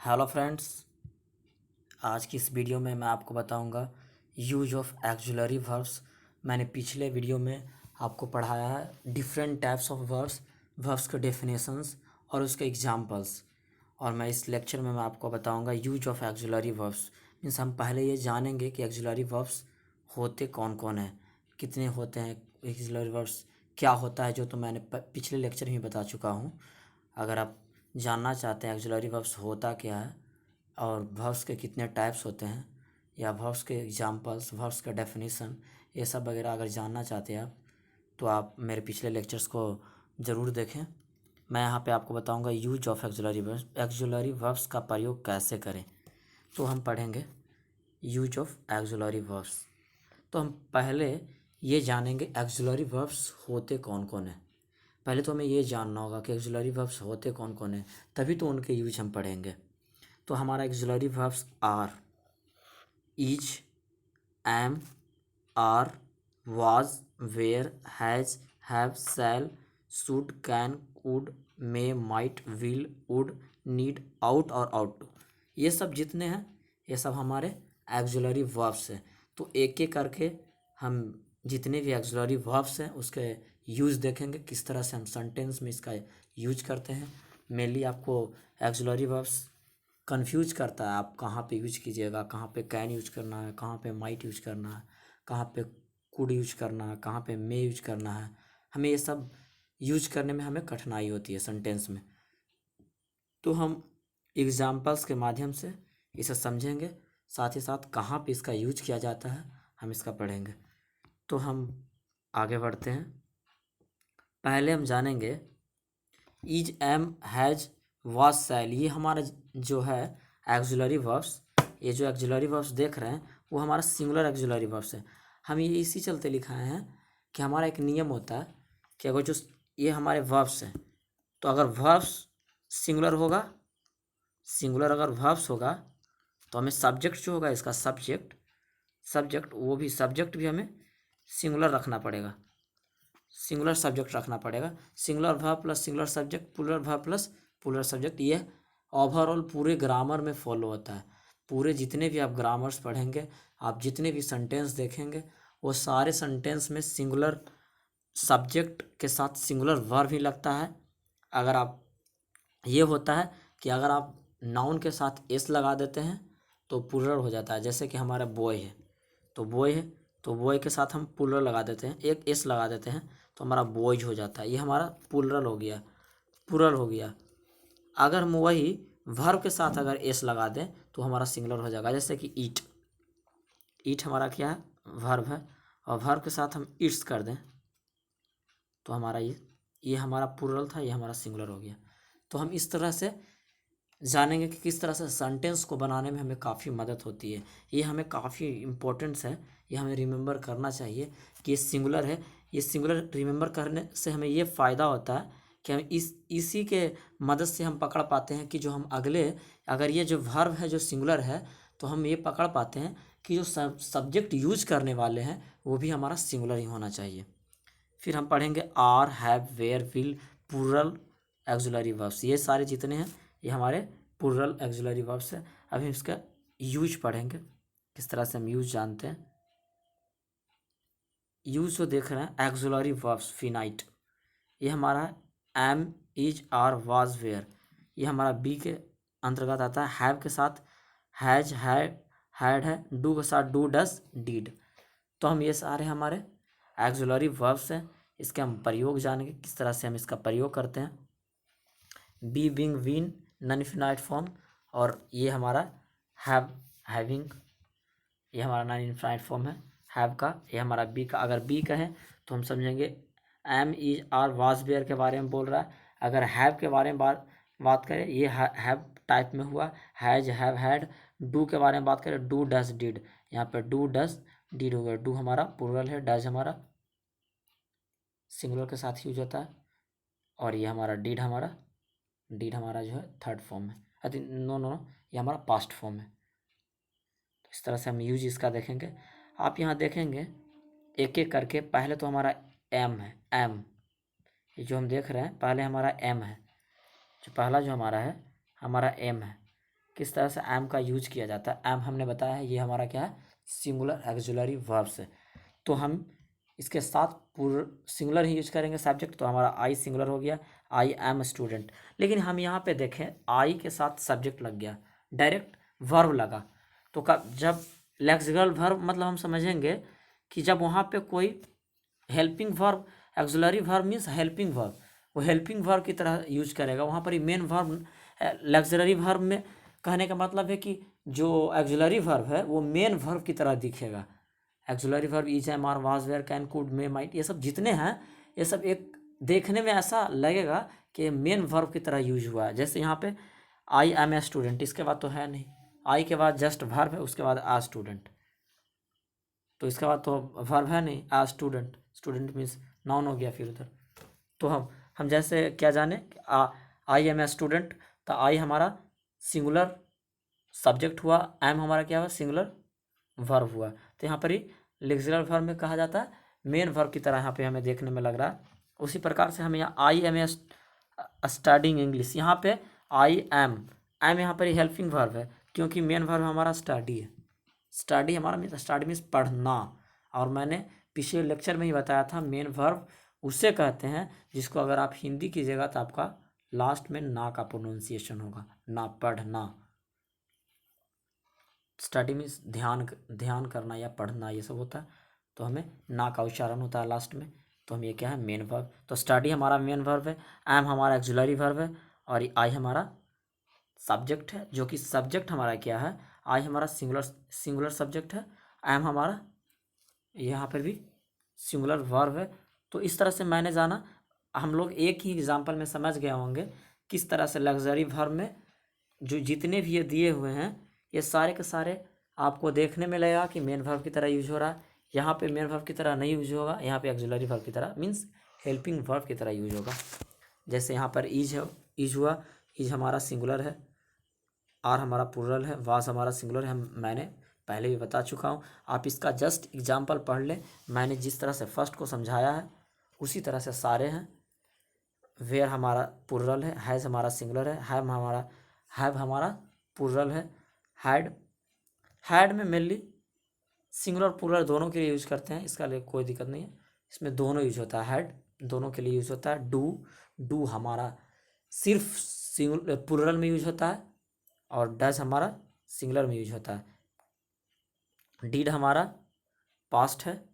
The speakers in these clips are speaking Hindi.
Hello friends. आज की इस वीडियो में मैं आपको बताऊंगा यूज ऑफ एक्जुलरी वर्ब्स। मैंने पिछले वीडियो में आपको पढ़ाया है different types of verbs, verbs के डेफिनेशंस और उसके एग्जांपल्स। और मैं इस लेक्चर में मैं आपको बताऊंगा use of auxiliary verbs. Means हम पहले ये जानेंगे कि एक्जुलरी वर्ब्स होते कौन कौन हैं, कितने होते हैं एक्जुलरी वर्ब्स, क्या होता है, जो तो मैंने पिछले लेक्चर में बता चुका हूँ। अगर आप जानना चाहते हैं एक्जुलरी वर्ब्स होता क्या है और वर्ब्स के कितने टाइप्स होते हैं या वर्ब्स के एग्जांपल्स, वर्ब्स का डेफिनेशन, ये सब वगैरह अगर जानना चाहते हैं आप, तो आप मेरे पिछले लेक्चर्स को ज़रूर देखें। मैं यहाँ पे आपको बताऊंगा use of auxiliary verbs, auxiliary verbs का प्रयोग कैसे करें। तो हम पढ़ेंगे यूज ऑफ एक्जुलरी वर्ब्स। तो हम पहले ये जानेंगे एक्जुलरी वर्ब्स होते कौन कौन हैं। पहले तो हमें ये जानना होगा कि एक्जुलरी वर्ब्स होते कौन कौन हैं, तभी तो उनके यूज हम पढ़ेंगे। तो हमारा auxiliary verbs are, is, am, are, was, were, has, have, shall, should, can, could, may, might, will, would, need, ought और आउट टू, ये सब जितने हैं ये सब हमारे एक्जुलरी वर्ब्स हैं। तो एक एक करके हम जितने भी एक्जुलरी वर्ब्स हैं उसके यूज देखेंगे, किस तरह से हम सेंटेंस में इसका यूज करते हैं। मेनली आपको एक्जुलरी वर्ब्स कंफ्यूज करता है, आप कहाँ पे यूज कीजिएगा, कहाँ पे कैन यूज करना है, कहाँ पे माइट यूज करना है, कहाँ पे कुड यूज करना है, कहाँ पे मे यूज करना है। हमें ये सब यूज करने में हमें कठिनाई होती है सेंटेंस में। तो हम एग्जाम्पल्स के माध्यम से इसे समझेंगे, साथ ही साथ कहाँ पे इसका यूज किया जाता है हम इसका पढ़ेंगे। तो हम आगे बढ़ते हैं। पहले हम जानेंगे इज, एम, हैज, वाज, शैल। ये हमारा जो है एक्जुलरी वर्ब्स, ये जो एक्जुलरी वर्ब्स देख रहे हैं वो हमारा सिंगुलर एक्जुलरी वर्ब्स है। हम ये इसी चलते लिखाए हैं कि हमारा एक नियम होता है कि अगर जो ये हमारे वर्ब्स हैं, तो अगर वर्ब्स सिंगुलर होगा, सिंगुलर अगर वर्ब्स होगा तो हमें सब्जेक्ट जो होगा इसका सब्जेक्ट, वो भी सब्जेक्ट भी हमें सिंगुलर रखना पड़ेगा, सिंगुलर सब्जेक्ट रखना पड़ेगा। Singular verb plus singular subject, plural verb plus plural subject, ये ओवरऑल पूरे ग्रामर में फॉलो होता है। पूरे जितने भी आप ग्रामर्स पढ़ेंगे, आप जितने भी सेंटेंस देखेंगे, वो सारे सेंटेंस में सिंगुलर सब्जेक्ट के साथ सिंगुलर वर्ब ही लगता है। अगर आप, ये होता है कि अगर आप नाउन के साथ एस लगा देते हैं तो प्लूरल हो जाता है। जैसे कि हमारा बॉय है तो बॉय है, तो बॉय के साथ हम प्लूरल लगा देते हैं, एक एस लगा देते हैं तो हमारा बॉयज हो जाता है। ये हमारा प्लूरल हो गया, प्लूरल हो गया। अगर हम वही वर्ब के साथ अगर एस लगा दें तो हमारा सिंगुलर हो जाएगा। जैसे कि ईट, ईट हमारा क्या है, वर्ब है, और वर्ब के साथ हम इट्स कर दें तो हमारा ये हमारा प्लूरल था, ये हमारा सिंगुलर हो गया। तो हम इस तरह से जानेंगे कि किस तरह से सेंटेंस को बनाने में हमें काफ़ी मदद होती है। ये हमें काफ़ी इम्पोर्टेंस है, ये हमें रिमेंबर करना चाहिए कि ये सिंगुलर है। ये सिंगुलर रिमेंबर करने से हमें ये फ़ायदा होता है कि हम इसी के मदद से हम पकड़ पाते हैं कि जो हम अगले, अगर ये जो वर्ब है जो सिंगुलर है, तो हम ये पकड़ पाते हैं कि जो सब्जेक्ट यूज करने वाले हैं वो भी हमारा सिंगुलर ही होना चाहिए। फिर हम पढ़ेंगे are, have, were, will, plural auxiliary verbs. ये सारे जितने हैं ये हमारे प्लूरल एक्जुलरी वर्ब्स है। अभी हम इसका यूज पढ़ेंगे, किस तरह से हम यूज जानते हैं। यूज जो देख रहे हैं एक्जुलरी वर्ब्स, फिनाइट, ये हमारा am, is, are, was, were, ये हमारा बी के अंतर्गत आता है। हैव के साथ हैज, हैड है, डू के साथ डू, डस, डीड। तो हम ये सारे हमारे एक्जुलरी वर्ब्स हैं। इसके हम प्रयोग जानेंगे, किस तरह से हम इसका प्रयोग करते हैं। Be, being, been, non infinite form, और ये हमारा हैव, हैविंग, ये हमारा नॉन इनफिनाइट फॉर्म है हैव का। ये हमारा बी का, अगर बी का है तो हम समझेंगे am, is, are, was, were के बारे में बोल रहा है। अगर हैव के बारे में बात करें, ये हैव टाइप में हुआ, हैज, हैव, हैड। डू के बारे में बात करें, डू, डस, डिड, यहाँ पे डू, डस, डिड हो गया। डू हमारा प्लूरल है, डज हमारा सिंगुलर के साथ यूज होता है, और ये हमारा डीड हमारा जो है थर्ड फॉर्म है। अरे नो नो नो, ये हमारा पास्ट फॉर्म है। तो इस तरह से हम यूज इसका देखेंगे। आप यहाँ देखेंगे एक एक करके। पहले तो हमारा एम है, एम, ये जो हम देख रहे हैं पहले हमारा एम है, जो पहला जो हमारा है हमारा एम है किस तरह से एम का यूज किया जाता है। एम हमने बताया है ये हमारा क्या है, सिंगुलर एक्सुलरी वर्ब्स है। तो हम इसके साथ पूर्ण सिंगुलर ही यूज करेंगे सब्जेक्ट, तो हमारा आई सिंगुलर हो गया, आई एम स्टूडेंट। लेकिन हम यहाँ पे देखें आई के साथ सब्जेक्ट लग गया, डायरेक्ट वर्ब लगा, तो कब जब लेक्सिकल वर्ब मतलब हम समझेंगे कि जब वहाँ पे कोई helping verb, auxiliary verb means helping verb, वो हेल्पिंग वर्ब की तरह यूज करेगा। वहाँ पर ही मेन वर्ब, लेक्सिलरी वर्ब में कहने का मतलब है कि जो एक्सुलरी वर्ब है वो मेन वर्ब की तरह दिखेगा। Auxiliary verb is, am, are, was, were, can, could, may, might, ये सब जितने हैं ये सब एक देखने में ऐसा लगेगा कि मेन वर्ब की तरह यूज हुआ है। जैसे यहाँ पे आई एम ए स्टूडेंट, इसके बाद तो है नहीं, आई के बाद जस्ट वर्ब है, उसके बाद आ स्टूडेंट, तो इसके बाद तो वर्ब है नहीं, आ स्टूडेंट, स्टूडेंट मीन्स नाउन हो गया फिर उधर। तो हम जैसे क्या जाने, आई एम ए स्टूडेंट, तो आई हमारा सिंगुलर सब्जेक्ट हुआ, एम हमारा क्या हुआ, सिंगुलर वर्ब हुआ। तो यहाँ पर ही लेक्सिकल वर्ब में कहा जाता है मेन वर्ब की तरह यहाँ पे हमें देखने में लग रहा है। उसी प्रकार से हमें यहाँ I am a studying English, यहाँ पे आई एम यहाँ पर ही हेल्पिंग वर्ब है, क्योंकि मेन वर्ब हमारा स्टडी है। स्टडी हमारा मीन्स, स्टडी मीन्स पढ़ना। और मैंने पिछले लेक्चर में ही बताया था मेन वर्ब उसे कहते हैं जिसको अगर आप हिंदी कीजिएगा तो आपका लास्ट में ना का प्रोनाउंसिएशन होगा, ना, पढ़ना। स्टडी मीन्स ध्यान करना या पढ़ना, ये सब होता है, तो हमें ना का उच्चारण होता है लास्ट में। तो हम ये क्या है, मेन वर्ब। तो स्टडी हमारा मेन वर्ब है, एम हमारा एक्सुलरी वर्ब है, और आई हमारा सब्जेक्ट है, जो कि सब्जेक्ट हमारा क्या है, आई हमारा सिंगुलर सब्जेक्ट है, एम हमारा यहाँ पर भी सिंगुलर वर्ब है। तो इस तरह से मैंने जाना, हम लोग एक ही एग्जाम्पल में समझ गए होंगे किस तरह से लग्जरी वर्ब में जो जितने भी ये दिए हुए हैं ये सारे के सारे आपको देखने में लगेगा कि मेन वर्ब की तरह यूज हो रहा है। यहाँ पे मेन वर्ब की तरह नहीं यूज होगा, यहाँ पे एक्सुलरी वर्ब की तरह मीन्स हेल्पिंग वर्ब की तरह यूज होगा। जैसे यहाँ पर इज है, इज हुआ, इज हमारा सिंगुलर है, आर हमारा प्लूरल है, वाज हमारा सिंगुलर है, मैंने पहले भी बता चुका हूँ। आप इसका जस्ट एग्जाम्पल पढ़ लें, मैंने जिस तरह से फर्स्ट को समझाया है उसी तरह से सारे हैं। वेयर हमारा प्लूरल है, हैज़ हमारा सिंगुलर है, हैव हमारा प्लूरल है, हैड में मेनली सिंगुलर प्लूरल दोनों के लिए यूज करते हैं, इसका लिए कोई दिक्कत नहीं है, इसमें दोनों यूज होता है, हैड दोनों के लिए यूज होता है। डू हमारा सिर्फ सिंगुलर प्लूरल में यूज होता है, और डज हमारा सिंगुलर में यूज होता है। डीड हमारा पास्ट है,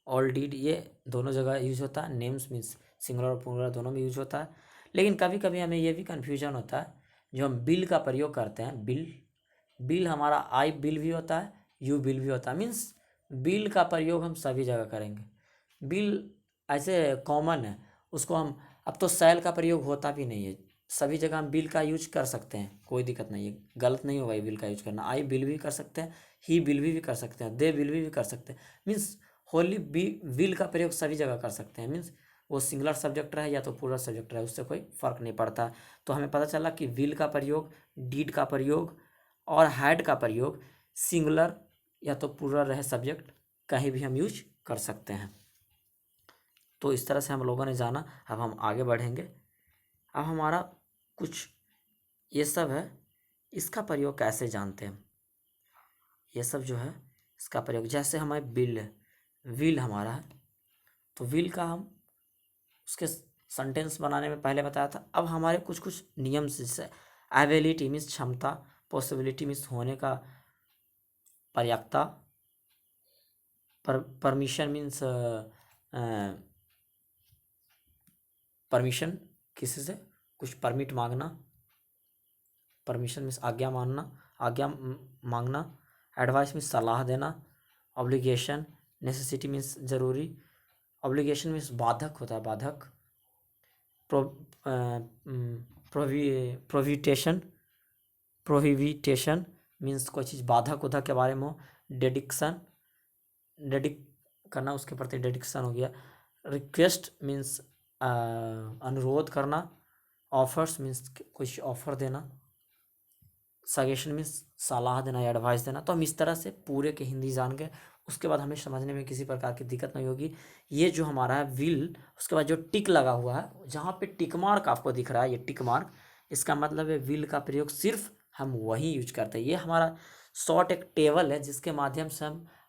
ऑल डीड ये दोनों जगह यूज होता है। नेम्स मीन्स सिंगुलर और प्लूरल दोनों में यूज होता है। लेकिन कभी कभी हमें ये भी कन्फ्यूजन होता है, जो हम बिल का प्रयोग करते हैं, बिल हमारा आई बिल भी होता है, यू बिल भी होता है, मीन्स बिल का प्रयोग हम सभी जगह करेंगे। बिल ऐसे कॉमन है, उसको हम, अब तो सेल का प्रयोग होता भी नहीं है, सभी जगह हम बिल का यूज कर सकते हैं, कोई दिक्कत नहीं है, गलत नहीं होगा ये बिल का यूज करना। आई बिल भी कर सकते हैं, ही बिल भी कर सकते हैं, दे बिल भी कर सकते हैं, मीन्स होली बिल का प्रयोग सभी जगह कर सकते हैं। मीन्स वो सिंगुलर सब्जेक्ट रहे या तो प्लूरल सब्जेक्ट रहे, उससे कोई फर्क नहीं पड़ता। तो हमें पता चला कि विल का प्रयोग, डीड का प्रयोग और हैड का प्रयोग सिंगुलर या तो प्लूरल रहे सब्जेक्ट कहीं भी हम यूज कर सकते हैं। तो इस तरह से हम लोगों ने जाना। अब हम आगे बढ़ेंगे। अब हमारा कुछ ये सब है, इसका प्रयोग कैसे जानते हैं, ये सब जो है इसका प्रयोग, जैसे हमारे बिल है, विल हमारा है, तो विल का हम उसके सेंटेंस बनाने में पहले बताया था। अब हमारे कुछ कुछ नियम, जैसे एबिलिटी मीन्स क्षमता, पॉसिबिलिटी मीन्स होने का पर्याप्तता, परमिशन मीन्स परमिशन, किसी से कुछ परमिट मांगना, परमिशन मीन्स आज्ञा मांगना, एडवाइस मीन्स सलाह देना, ऑब्लिगेशन, नेसेसिटी मीन्स जरूरी, ऑब्लिगेशन मीन्स बाधक होता है, बाधक, प्रोहिबिटेशन मीन्स कोई चीज़ बाधक उधक के बारे में हो, डेडिक करना, उसके प्रति डेडिक्शन हो गया। रिक्वेस्ट मीन्स अनुरोध करना, ऑफर्स मीन्स कुछ ऑफर देना, सजेशन मीन्स सलाह देना या एडवाइस देना। तो हम इस तरह से पूरे के हिंदी जान गए, उसके बाद हमें समझने में किसी प्रकार की दिक्कत नहीं होगी। ये जो हमारा है विल, उसके बाद जो टिक लगा हुआ है, जहाँ पे टिक मार्क आपको दिख रहा है, ये टिक मार्क, इसका मतलब है विल का प्रयोग सिर्फ हम वही यूज करते हैं। ये हमारा शॉर्ट एक टेबल है जिसके माध्यम से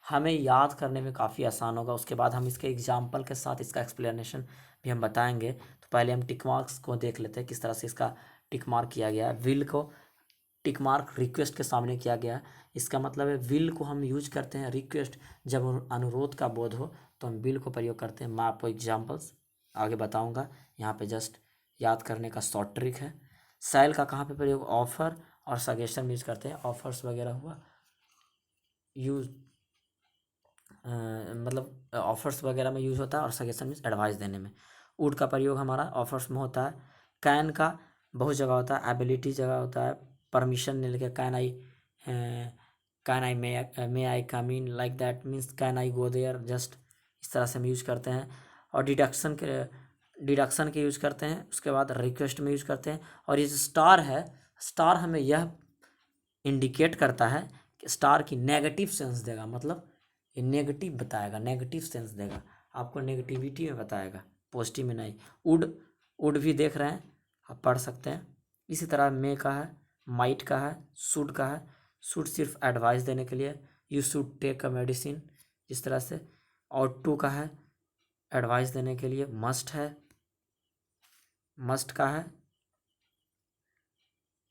हमें याद करने में काफ़ी आसान होगा। उसके बाद हम इसके एग्जाम्पल के साथ इसका एक्सप्लेनेशन भी हम बताएंगे। तो पहले हम टिक मार्क्स को देख लेते हैं, किस तरह से इसका टिक मार्क किया गया है। विल को टिक मार्क रिक्वेस्ट के सामने किया गया है। इसका मतलब है विल को हम यूज करते हैं रिक्वेस्ट जब अनुरोध का बोध हो तो हम विल को प्रयोग करते हैं। मैं आपको एग्जाम्पल्स आगे बताऊंगा, यहाँ पे जस्ट याद करने का शॉर्ट ट्रिक है। सेल का कहाँ पे प्रयोग, ऑफर और सजेशन में यूज करते हैं। ऑफर्स वगैरह हुआ यूज मतलब ऑफर्स वगैरह में यूज़ होता है और सजेशन मीन्स एडवाइस देने में। वुड का प्रयोग हमारा ऑफर्स में होता है। कैन का बहुत जगह होता है, एबिलिटी जगह होता है। परमिशन ने लेके can I may I come in like that means can I go there, just इस तरह से हम यूज़ करते हैं। और डिडक्शन के यूज़ करते हैं। उसके बाद रिक्वेस्ट में यूज़ करते हैं। और ये जो स्टार है, स्टार हमें यह इंडिकेट करता है कि स्टार की नेगेटिव सेंस देगा, मतलब ये नेगेटिव बताएगा, नेगेटिव सेंस देगा, आपको नेगेटिविटी में बताएगा, पॉजिटिव में नहीं। वुड भी देख रहे हैं, आप पढ़ सकते हैं। इसी तरह मे का है, माइट का है, शुड का है। शुड सिर्फ एडवाइस देने के लिए, you should take a medicine इस तरह से। और टू का है एडवाइस देने के लिए। मस्ट है, मस्ट का है।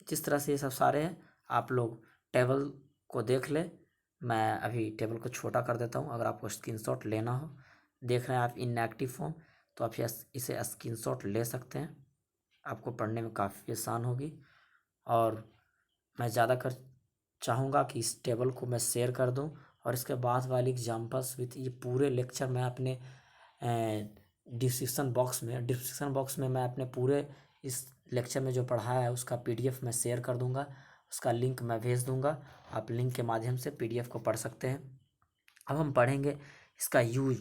जिस तरह से ये सब सारे हैं, आप लोग टेबल को देख ले। मैं अभी टेबल को छोटा कर देता हूँ। अगर आपको स्क्रीनशॉट लेना हो, देख रहे हैं आप इनएक्टिव फॉर्म, तो आप इसे स्क्रीनशॉट ले सकते हैं, आपको पढ़ने में काफ़ी आसान होगी। और मैं ज़्यादा कर चाहूँगा कि इस टेबल को मैं शेयर कर दूँ और इसके बाद वाली एग्जाम्पल्स विथ ये पूरे लेक्चर मैं अपने डिस्क्रिप्शन बॉक्स में मैं अपने पूरे इस लेक्चर में जो पढ़ाया है उसका पीडीएफ मैं शेयर कर दूंगा, उसका लिंक मैं भेज दूंगा। आप लिंक के माध्यम से पीडीएफ को पढ़ सकते हैं। अब हम पढ़ेंगे इसका यूज,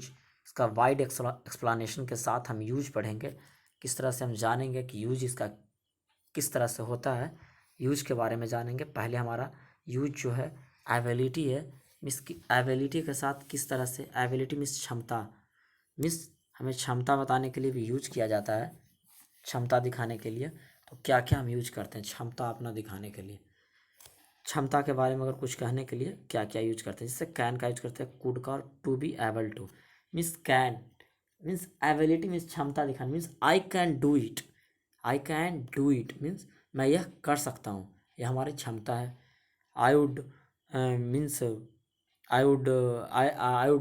इसका वाइड एक्सप्लेनेशन के साथ हम यूज पढ़ेंगे। किस तरह से हम जानेंगे कि यूज इसका किस तरह से होता है, यूज के बारे में जानेंगे। पहले हमारा यूज जो है एबिलिटी है, मीन्स की एबिलिटी के साथ किस तरह से, एबिलिटी मीन्स क्षमता, मीन्स हमें क्षमता बताने के लिए भी यूज किया जाता है, क्षमता दिखाने के लिए। तो क्या क्या हम यूज करते हैं क्षमता अपना दिखाने के लिए, क्षमता के बारे में अगर कुछ कहने के लिए क्या क्या यूज करते हैं। जैसे कैन का यूज करते हैं, कुड का, और to be able to means can means ability means क्षमता दिखाना, means I can do it, I can do it means मैं यह कर सकता हूँ, यह हमारी क्षमता है। I would means I would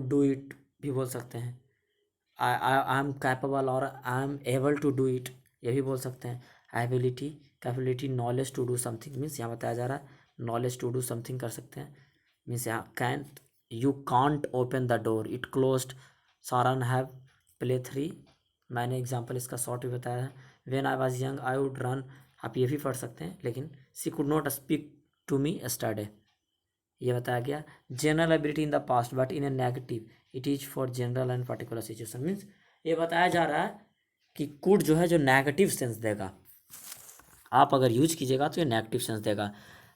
do it भी बोल सकते हैं। आई एम कैपेबल और I am able to do it, ये भी बोल सकते हैं। Ability, capability, knowledge to do something means यहाँ बताया जा रहा है नॉलेज टू डू समथिंग कर सकते हैं। मीन्स यहाँ can, you can't open the door, it closed, सारन हैव प्ले 3, मैंने एग्जाम्पल इसका शॉर्ट भी बताया है। When I was young I would run, आप ये भी पढ़ सकते हैं, लेकिन she could not speak to me yesterday, ये बताया गया। General ability in the past but in a negative, it is for general and particular situation means ये बताया जा रहा है कि कुड जो है जो नेगेटिव सेंस देगा, आप अगर यूज कीजिएगा तो ये नेगेटिव सेंस देगा।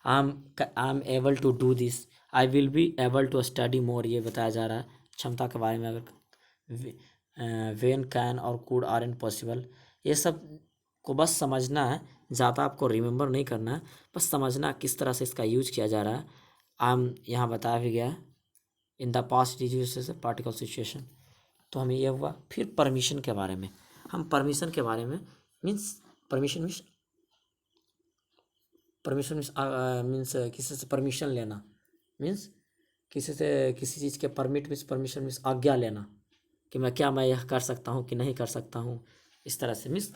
I am able to do this, I will be able to study more, ये बताया जा रहा है क्षमता के बारे में। अगर वेन, कैन और कुड आर इन पॉसिबल, ये सब को बस समझना है, ज़्यादा आपको रिमेंबर नहीं करना है, बस समझना किस तरह से इसका यूज किया जा रहा है। आम यहाँ बताया भी गया है इन द पास्ट इज यूज से पार्टिकल सिचुएशन। तो हमें यह हुआ। फिर परमिशन के बारे में, हम परमिशन के बारे में मीन्स परमिशन मीन्स किसी से परमिशन लेना, मीन्स किसी से किसी चीज़ के परमिट मीन्स परमिशन मीन्स आज्ञा लेना कि मैं यह कर सकता हूँ कि नहीं कर सकता हूँ, इस तरह से। Means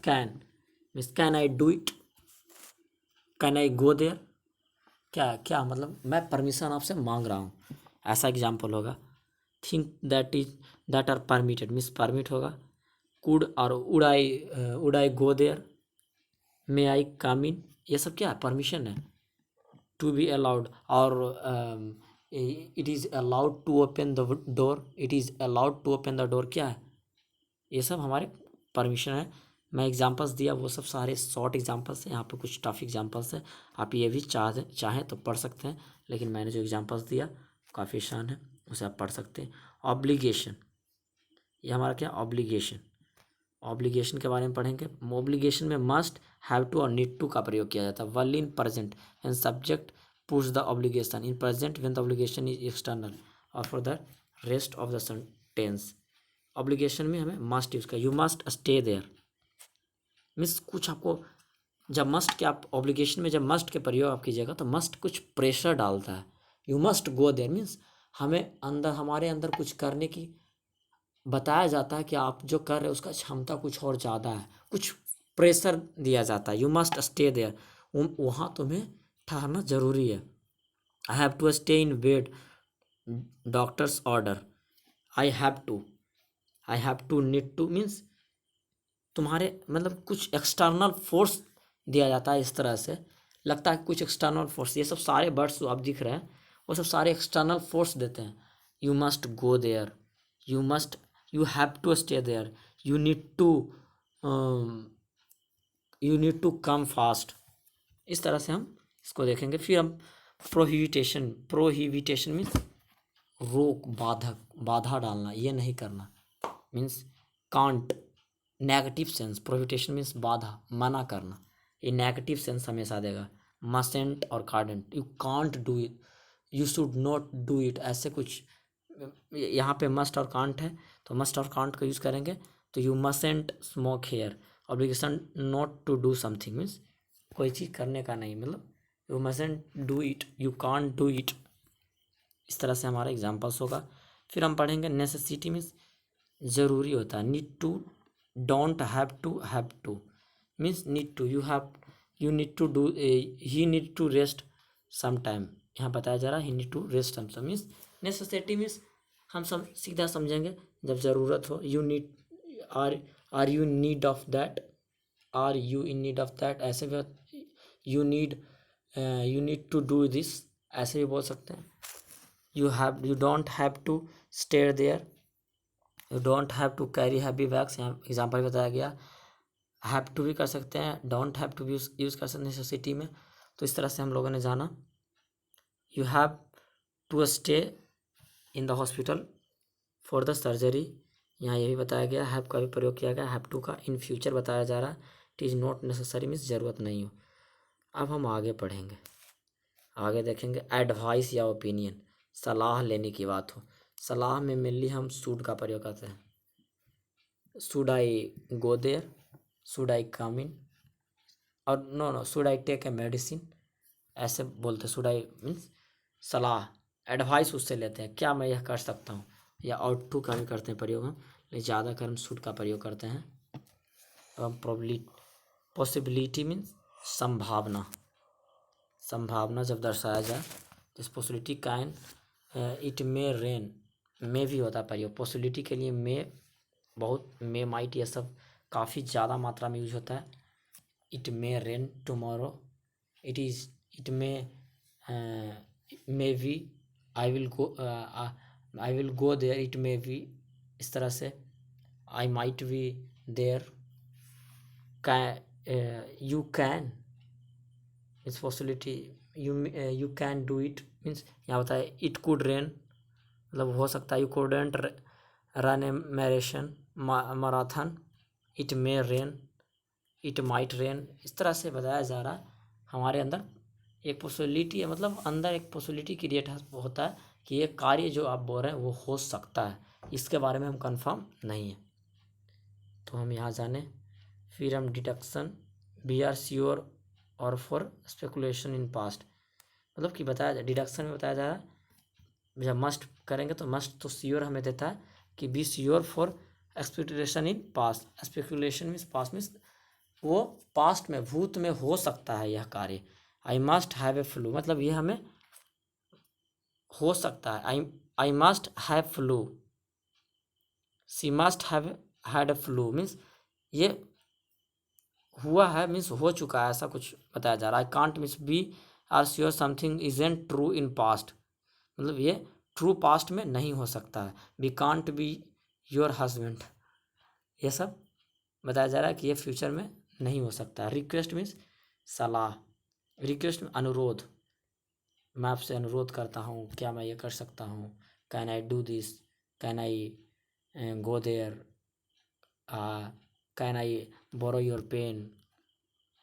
can I do it, can I go there, क्या क्या मतलब मैं परमिशन आपसे मांग रहा हूँ, ऐसा एग्जाम्पल होगा। Think that are permitted means permit होगा। कुड और would I go there, may I come in, ये सब क्या है, परमिशन है। टू बी अलाउड और it is allowed to open the door, it is allowed to open the door, क्या है, ये सब हमारे परमिशन है। मैं एग्जांपल्स दिया वो सब सारे शॉर्ट एग्जांपल्स हैं, यहाँ पे कुछ टफ एग्जांपल्स हैं, आप ये भी चाहें तो पढ़ सकते हैं, लेकिन मैंने जो एग्जांपल्स दिया काफ़ी आसान है, उसे आप पढ़ सकते हैं। ऑब्लिगेशन, ये हमारा क्या, ऑब्लिगेशन, ऑब्लिगेशन के बारे में पढ़ेंगे। ऑब्लिगेशन में मस्ट हैव टू और नीड टू का प्रयोग किया जाता है। Well in present when subject puts the obligation, in present when the obligation is external, और for the rest of the sentence obligation में हमें मस्ट यूज का, you must stay there means कुछ आपको जब मस्ट के आप ऑब्लिगेशन में जब मस्ट के प्रयोग आप कीजिएगा तो मस्ट कुछ प्रेशर डालता है। You must go there means हमें अंदर हमारे अंदर कुछ करने की बताया जाता है कि आप जो कर रहे हो उसका क्षमता कुछ और ज़्यादा है, कुछ प्रेशर दिया जाता है। यू मस्ट स्टे देयर, वहाँ तुम्हें ठहरना जरूरी है। I have to stay in bed, doctors order. I have to need to means तुम्हारे मतलब कुछ एक्सटर्नल फोर्स दिया जाता है। इस तरह से लगता है कि कुछ एक्सटर्नल फोर्स, ये सब सारे वर्ड्स जो आप दिख रहे हैं वो सब सारे एक्सटर्नल फोर्स देते हैं। You must go there, you have to stay there, you need to you need to come fast. इस तरह से हम इसको देखेंगे। फिर हम प्रोहिबिटेशन मीन्स रोक, बाधा डालना, ये नहीं करना means can't. Negative sense, प्रोहिबिटेशन means बाधा, मना करना, ये नेगेटिव सेंस हमेशा देगा। मसेंट और can't, you can't do it, you should not do it, ऐसे कुछ। यहाँ पे मस्ट और कांट है तो मस्ट और कांट का यूज़ करेंगे तो you mustn't smoke here, obligation not to do something means कोई चीज़ करने का नहीं, मतलब you mustn't do it, you can't do it. इस तरह से हमारा एग्जाम्पल्स होगा। फिर हम पढ़ेंगे नेसेसिटी मीन्स ज़रूरी होता है। Need to, don't have to means need to, you need to do, he need to rest some time, यहाँ बताया जा रहा है he need to rest some time means necessity means हम सब सीधा समझेंगे जब ज़रूरत हो। You need, are you in need of that, are you in need of that, ऐसे भी you need to do this, ऐसे भी बोल सकते हैं। You don't have to stay there, you don't have to carry heavy bags, यहाँ एग्जाम्पल बताया गया। हैव टू भी कर सकते हैं, डोंट हैव टू भी यूज़ कर सकते हैं नेसेसिटी में। तो इस तरह से हम लोगों ने जाना। You have to stay in the hospital for the surgery, यहाँ ये भी बताया गया। हैव का भी प्रयोग किया गया, हैव टू का इन फ्यूचर बताया जा रहा है। It is not necessary means ज़रूरत नहीं हो। अब हम आगे पढ़ेंगे, आगे देखेंगे एडवाइस या ओपिनियन, सलाह लेने की बात हो। सलाह में मेनली हम शुड का प्रयोग करते हैं। Should I go there, should I come in, और no should I take a medicine, ऐसे बोलते। शुड आई मीन्स सलाह, एडवाइस उससे लेते हैं, क्या मैं यह कर सकता हूँ। या आउट टू का भी करते हैं प्रयोग हम, लेकिन ज़्यादातर हम शुड का प्रयोग करते हैं। अब पॉसिबिलिटी मीन्स संभावना, संभावना जब दर्शाया जाए तो इस possibility can, it may rain, may भी होता है प्रयोग पॉसिबिलिटी के लिए। मे बहुत, मे माइट, ये सब काफ़ी ज़्यादा मात्रा में यूज होता है। It may rain tomorrow, it may be, I will go there, it may be, इस तरह से। I might be there, you can इस possibility, you can do it means यहाँ होता है इट कुड रेन, मतलब हो सकता है। You couldn't run A marathon, it may rain, it might rain, इस तरह से बताया जा रहा है। हमारे अंदर एक पॉसिबिलिटी है, मतलब अंदर एक पॉसिबिलिटी क्रिएट होता है कि ये कार्य जो आप बोल रहे हैं वो हो सकता है, इसके बारे में हम कंफर्म नहीं है। तो हम यहाँ जाने। फिर हम डिडक्शन, वी आर श्योर और फॉर स्पेकुलेशन इन पास्ट, मतलब कि बताया डिडक्शन में बताया जा रहा है जब मस्ट करेंगे तो मस्ट तो श्योर हमें देता है कि be sure for expectation in past. Speculation means past means वो पास्ट में, भूत में हो सकता है यह कार्य। I must have a flu, मतलब ये हमें हो सकता है। I must have flu, she must have had a flu means ये हुआ है मीन्स हो चुका है, ऐसा कुछ बताया जा रहा है। I can't means be are sure something isn't true in past, मतलब ये ट्रू पास्ट में नहीं हो सकता है। We can't be your husband, ये सब बताया जा रहा है कि ये फ्यूचर में नहीं हो सकता है। रिक्वेस्ट मीन्स सलाह, रिक्वेस्ट में अनुरोध, मैं आपसे अनुरोध करता हूँ, क्या मैं ये कर सकता हूँ। Can I do this, can I go there, can I borrow your pen,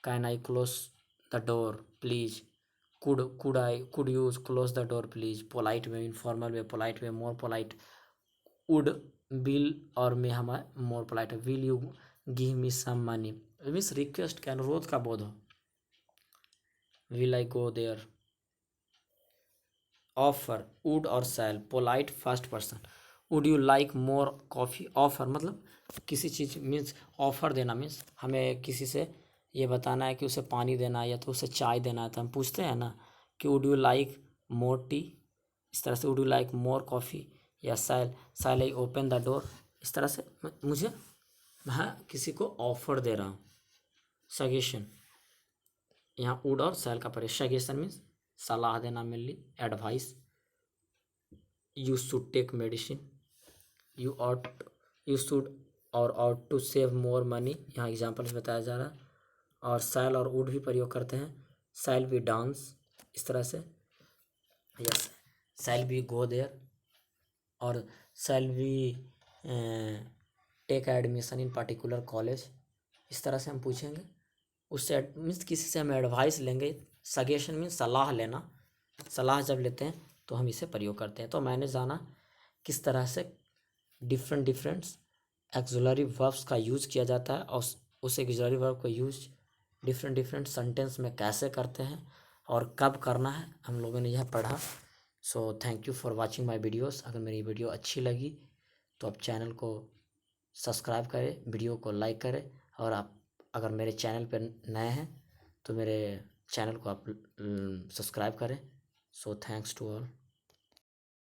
can I close the door please, could you close the door please, polite way, informal way, polite way, more polite, would, will और में हमारा more polite, will you give me some money means request का अनुरोध का बोध हो, will I go there, offer would और shall, polite first person, would you like more coffee, offer मतलब किसी चीज़ मीन्स ऑफर देना मीन्स हमें किसी से ये बताना है कि उसे पानी देना है या तो उसे चाय देना है, तो हम पूछते हैं ना कि would you like more tea, इस तरह से would you like more coffee, या शैल आई ओपन द डोर, इस तरह से मुझे मैं किसी को ऑफर दे रहा हूँ। सजेशन, यहाँ वुड और शैल का परे, सजेशन मीन्स सलाह देना, mainly advice, you should take medicine, you should or ought to save more money, यहाँ एग्जाम्पल में बताया जा रहा है। और शैल और वुड भी प्रयोग करते हैं, शैल बी डांस, इस तरह से, yes, shall be go there, और shall be take admission in particular college, इस तरह से हम पूछेंगे उससे, मीन्स किसी से हम एडवाइस लेंगे। सजेशन मीन्स सलाह लेना, सलाह जब लेते हैं तो हम इसे प्रयोग करते हैं। तो मैंने जाना किस तरह से डिफरेंट एक्सुलरी वर्ब्स का यूज़ किया जाता है और उस एक्सुलरी वर्ब को यूज डिफरेंट सेंटेंस में कैसे करते हैं और कब करना है, हम लोगों ने यह पढ़ा। So thank you for watching my videos. अगर मेरी वीडियो अच्छी लगी तो आप चैनल को सब्सक्राइब करें, वीडियो को लाइक करें, और आप अगर मेरे चैनल पर नए हैं तो मेरे चैनल को आप सब्सक्राइब करें। So thanks to all.